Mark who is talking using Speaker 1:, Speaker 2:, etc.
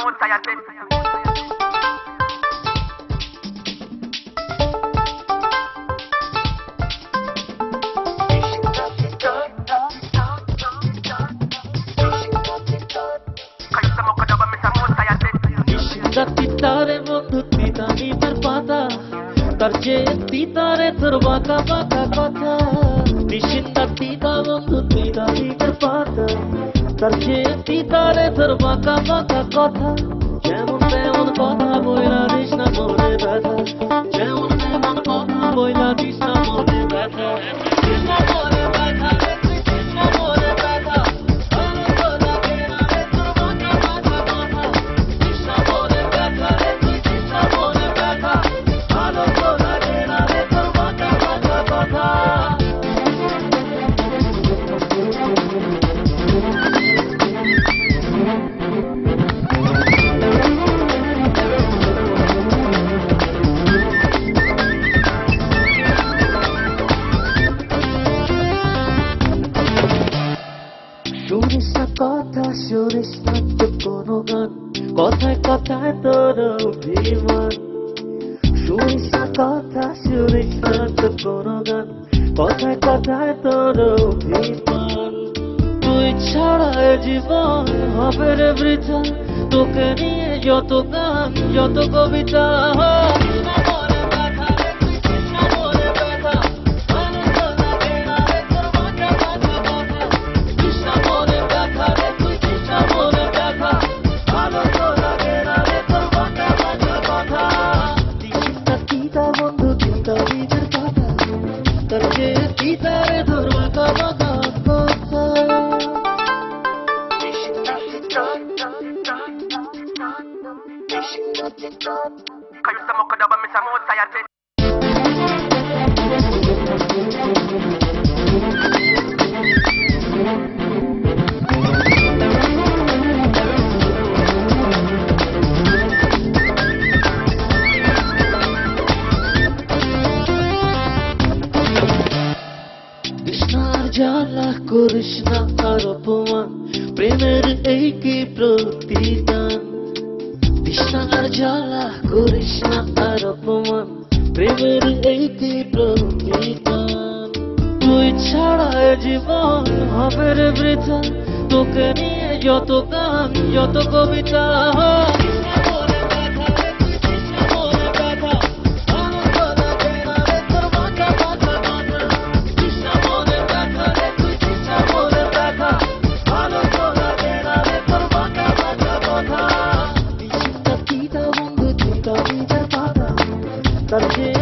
Speaker 1: empezamos a hacer.
Speaker 2: তিতারে বন্ধু তিতা নিমের পাতা তার চেয়ে তিতারে তোর বাঁকা বাঁকা কথা নিশ্চিন্তার তিতা বন্ধু তিতা নিমের পাতা তার চেয়ে তিতারে তোর বাঁকা বাঁকা কথা যেমন তেমন কথা বইলা দিস না মনে ব্যথা যেমন তেমন কথা বইলা দিস না মনে ব্যথা শুনিস না কথা শুনিস না তো কোনো গান কথায় কথায় তোর অভিমান শুনিস না কথা শুনিস না তো কোনো গান কথায় কথায় তোর অভিমান তুই ছাড়া এ জীবন হবে রে বৃথা তোকে নিয়ে যত গান যত কবিতা তিতারে তোর বাঁকা বাঁকা কথা
Speaker 1: Kayo sa mga kadaba may samot sa yatin.
Speaker 2: জ্বালা করিস না আর অপমান প্রেমের এই কি প্রতিদান বিষ্ণার জ্বালা করিস না আর অপমান প্রেমের এই কি প্রতিদান তুই ছাড়া এ জীবন হবে রে বৃথা তোকে নিয়ে যত গান যত কবিতা তার যে